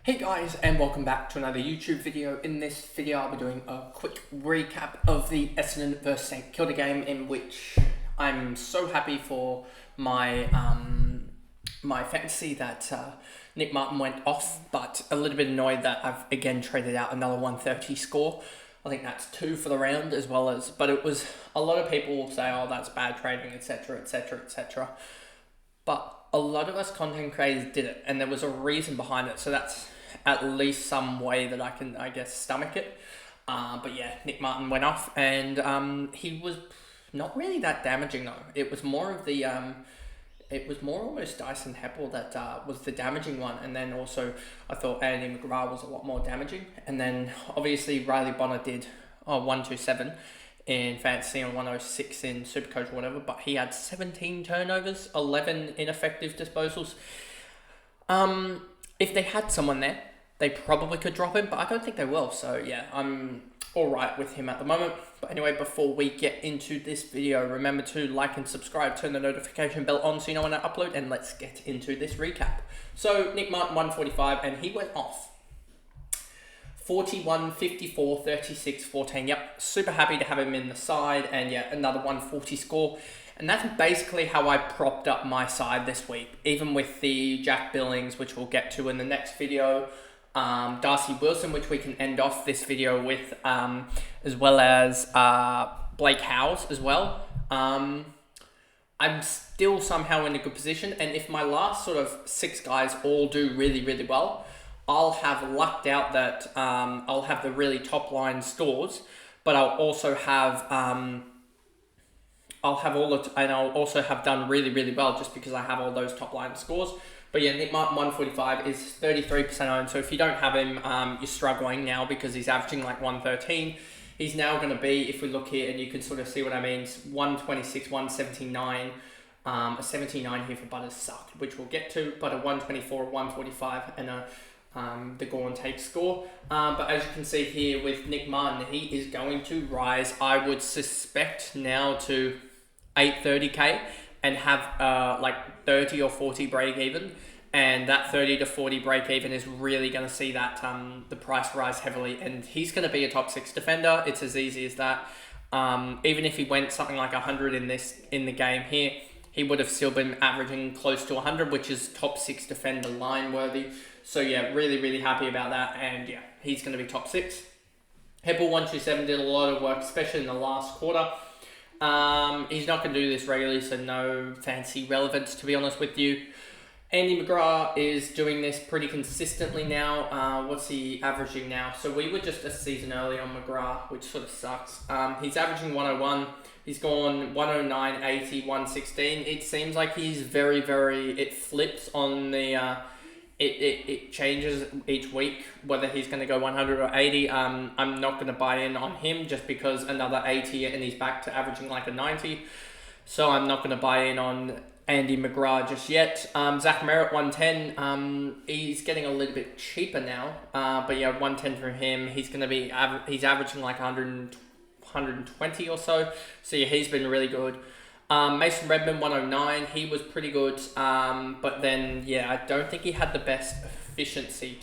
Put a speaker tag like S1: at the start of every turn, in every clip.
S1: Hey guys, and welcome back to another YouTube video. In this video I'll be doing a quick recap of the Essendon vs St Kilda game, in which I'm so happy for my my fantasy that Nick Martin went off, but a little bit annoyed that I've again traded out another 130 score. I think that's 2 for the round, as well as, but it was, a lot of people will say, oh, that's bad trading, etc, etc, etc. But a lot of us content creators did it, and there was a reason behind it, so that's at least some way that I can, I guess, stomach it. But yeah, Nick Martin went off, and he was not really that damaging though. It was more of the, it was more almost Dyson Heppel that was the damaging one, and then also I thought Andy McGrath was a lot more damaging, and then obviously Riley Bonner did 127 in fantasy and 106 in Supercoach or whatever, but he had 17 turnovers, 11 ineffective disposals. If they had someone there, they probably could drop him, but I don't think they will. So yeah, I'm alright with him at the moment. But anyway, before we get into this video, remember to like and subscribe, turn the notification bell on so you know when I upload, and let's get into this recap. So Nick Martin 145, and he went off 41, 54, 36, 14. Yep, super happy to have him in the side, and yeah, another 140 score. And that's basically how I propped up my side this week, even with the Jack Billings, which we'll get to in the next video, Darcy Wilson, which we can end off this video with, as well as Blake Howes as well. I'm still somehow in a good position, and if my last sort of 6 guys all do really, really well, I'll have lucked out that I'll have the really top line scores, but I'll also have I'll also have done really, really well just because I have all those top line scores. But yeah, Nick Martin 145 is 33% owned. So if you don't have him, you're struggling now because he's averaging like 113. He's now going to be, if we look here, and you can sort of see what I mean, 126, 179. A 79 here for Butters sucked, which we'll get to, but a 124, 145, and the Gorn take score. But as you can see here with Nick Martin, he is going to rise, I would suspect now, to 830k and have like 30 or 40 break even, and that 30 to 40 break even is really going to see that the price rise heavily, and he's going to be a top 6 defender. It's as easy as that. Even if he went something like 100 in the game here, he would have still been averaging close to 100, which is top 6 defender line worthy. So yeah, really, really happy about that, and yeah, he's going to be top 6. Heppel 127 did a lot of work, especially in the last quarter. He's not going to do this regularly, so no fancy relevance, to be honest with you. Andy McGrath is doing this pretty consistently now. What's he averaging now? So we were just a season early on McGrath, which sort of sucks. He's averaging 101. He's gone 109, 80, 116. It seems like he's very, very... It flips on the... It changes each week whether he's going to go 100 or 80. I'm not going to buy in on him just because another 80 and he's back to averaging like a 90. So I'm not going to buy in on Andy McGrath just yet. Zach Merritt 110. He's getting a little bit cheaper now. But yeah, 110 from him. He's going to be he's averaging like 120 or so. So yeah, he's been really good. Mason Redman 109, he was pretty good, but then yeah, I don't think he had the best efficiency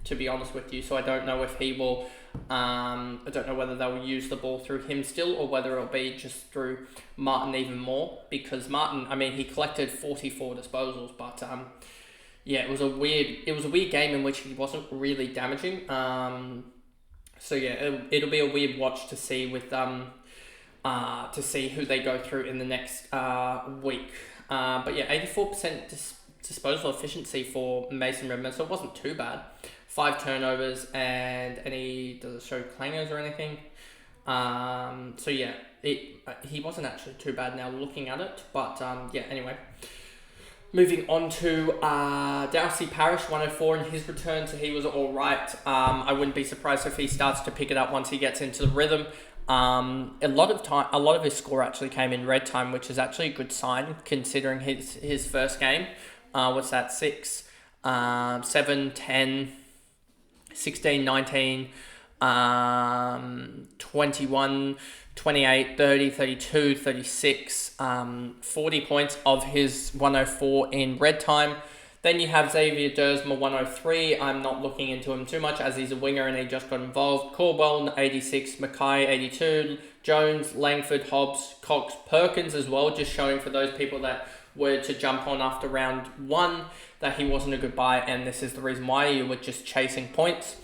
S1: to be honest with you, so I don't know if he will, I don't know whether they'll use the ball through him still or whether it'll be just through Martin even more, because Martin, I mean, he collected 44 disposals, but yeah, it was a weird game in which he wasn't really damaging, so yeah, it'll be a weird watch to see with to see who they go through in the next week. But yeah, 84% disposal efficiency for Mason Redman, so it wasn't too bad. 5 turnovers, and does it show clangers or anything? So yeah, he wasn't actually too bad now looking at it, but yeah, anyway. Moving on to Darcy Parish, 104 in his return, so he was alright. I wouldn't be surprised if he starts to pick it up once he gets into the rhythm. A lot of his score actually came in red time, which is actually a good sign considering his first game. What's that? 6, 7, 10, 16, 19, 21, 28, 30, 32, 36, 40 points of his 104 in red time. Then you have Xavier Dersma, 103. I'm not looking into him too much as he's a winger and he just got involved. Caldwell, 86. Mackay, 82. Jones, Langford, Hobbs, Cox, Perkins as well, just showing for those people that were to jump on after round 1 that he wasn't a good buy, and this is the reason why. You were just chasing points.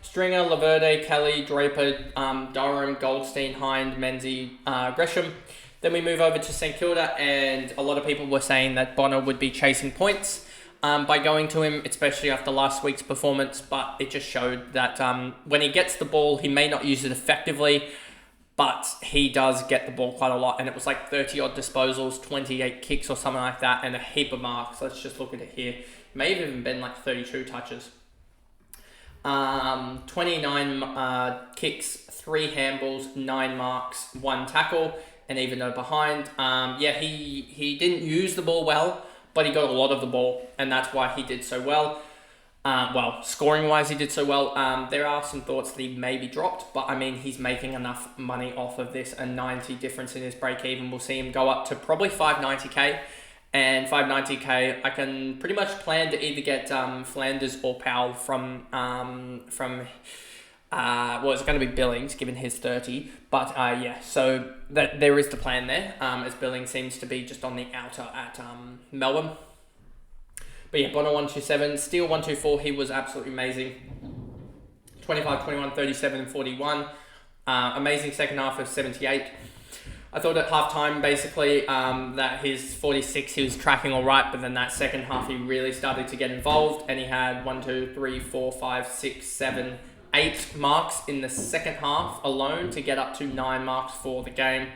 S1: Stringer, Laverde, Kelly, Draper, Durham, Goldstein, Hind, Menzies, Gresham. Then we move over to St Kilda, and a lot of people were saying that Bonner would be chasing points by going to him, especially after last week's performance, but it just showed that when he gets the ball, he may not use it effectively, but he does get the ball quite a lot, and it was like 30 odd disposals, 28 kicks or something like that, and a heap of marks. Let's just look at it here. It may have even been like 32 touches. 29 kicks, 3 handballs, 9 marks, 1 tackle, and even though behind. He didn't use the ball well, but he got a lot of the ball, and that's why he did so well. Scoring-wise, he did so well. There are some thoughts that he may be dropped, but I mean, he's making enough money off of this. A 90 difference in his break-even. We'll see him go up to probably 590k, and 590k, I can pretty much plan to either get Flanders or Powell from it's going to be Billings, given his 30. But so that there is the plan there, as Billings seems to be just on the outer at Melbourne. But yeah, Bonner 127, Steele 124, he was absolutely amazing. 25, 21, 37, and 41. Amazing second half of 78. I thought at halftime, basically, that his 46, he was tracking all right, but then that second half, he really started to get involved, and he had 1, 2, 3, 4, 5, 6, 7, 8 marks in the second half alone to get up to 9 marks for the game.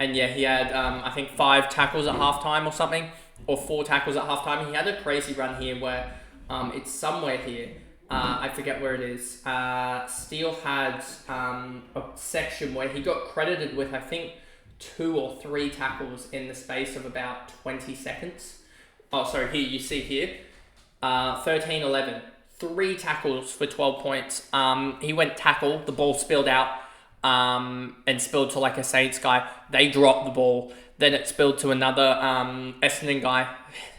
S1: And yeah, he had, I think, 5 tackles at halftime or something, or 4 tackles at halftime. He had a crazy run here where it's somewhere here. I forget where it is. Steele had a section where he got credited with, I think, 2 or 3 tackles in the space of about 20 seconds. Oh, sorry, here, you see here. 13, 11. 3 tackles for 12 points. He went tackle, the ball spilled out, and spilled to like a Saints guy. They dropped the ball. Then it spilled to another Essendon guy.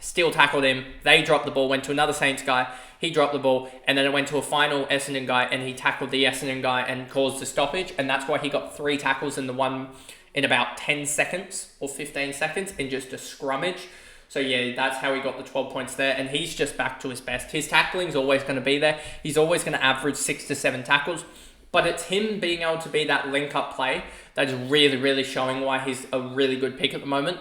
S1: Steele tackled him. They dropped the ball, went to another Saints guy. He dropped the ball, and then it went to a final Essendon guy, and he tackled the Essendon guy and caused a stoppage. And that's why he got 3 tackles in about 10 seconds or 15 seconds in just a scrummage. So yeah, that's how he got the 12 points there, and he's just back to his best. His tackling's always going to be there. He's always going to average 6 to 7 tackles, but it's him being able to be that link-up play that is really, really showing why he's a really good pick at the moment.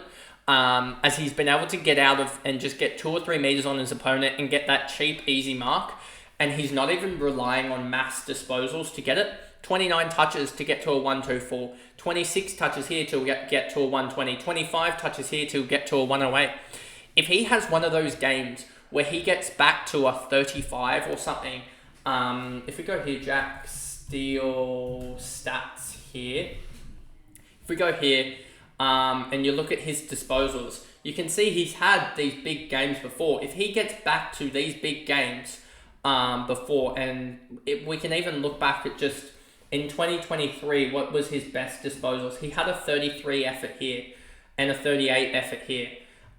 S1: As he's been able to get out of and just get 2 or 3 meters on his opponent and get that cheap, easy mark, and he's not even relying on mass disposals to get it. 29 touches to get to a 124, 26 touches here to get to a 120, 25 touches here to get to a 108. If he has one of those games where he gets back to a 35 or something, if we go here, Jack Steele stats here. If we go here and you look at his disposals, you can see he's had these big games before. If he gets back to these big games before, and we can even look back at just in 2023, what was his best disposals? He had a 33 effort here and a 38 effort here.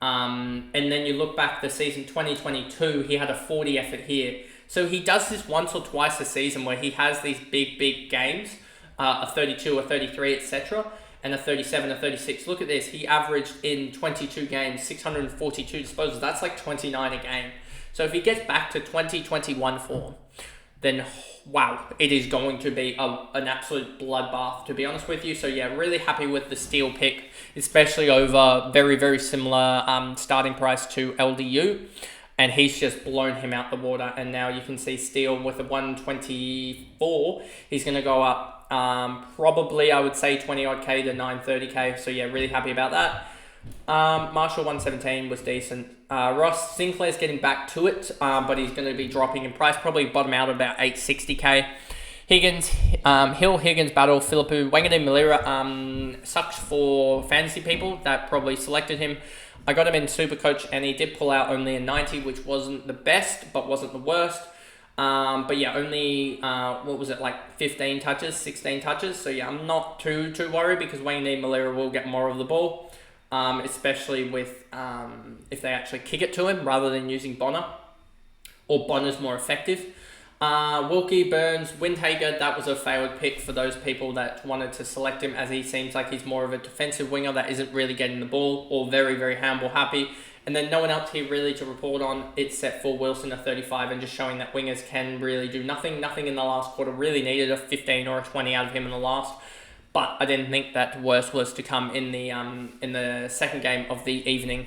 S1: And then you look back the season 2022, he had a 40 effort here. So he does this once or twice a season where he has these big games, a 32, a 33, etc., and a 37, a 36. Look at this. He averaged in 22 games, 642 disposals. That's like 29 a game. So if he gets back to 2021 form, then wow, it is going to be an absolute bloodbath, to be honest with you. So yeah, really happy with the Steele pick, especially over very, very similar starting price to LDU. And he's just blown him out the water. And now you can see Steele with a 124. He's going to go up probably, I would say, 20 odd K to 930k. So yeah, really happy about that. Marshall 117 was decent. Ross Sinclair's getting back to it, but he's going to be dropping in price, probably bottom out at about 860k. Higgins, Hill, Higgins, Battle, Philippou, Wanganeen, Malira, sucks for fantasy people that probably selected him. I got him in Supercoach, and he did pull out only a 90, which wasn't the best, but wasn't the worst. But yeah, only, 15 touches, 16 touches. So yeah, I'm not too worried because Wanganeen, Malira will get more of the ball. Especially with if they actually kick it to him rather than using Bonner. or Bonner's more effective. Wilkie, Burns, Windhager, that was a failed pick for those people that wanted to select him, as he seems like he's more of a defensive winger that isn't really getting the ball, or very, very handball happy. And then no one else here really to report on, except for Wilson at 35, and just showing that wingers can really do nothing. Nothing in the last quarter, really needed a 15 or a 20 out of him in the last. But I didn't think that worse was to come in the second game of the evening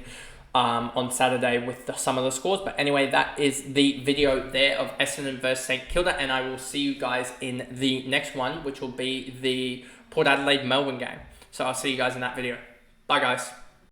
S1: on Saturday with some of the scores. But anyway, that is the video there of Essendon versus St Kilda, and I will see you guys in the next one, which will be the Port Adelaide Melbourne game. So I'll see you guys in that video. Bye guys.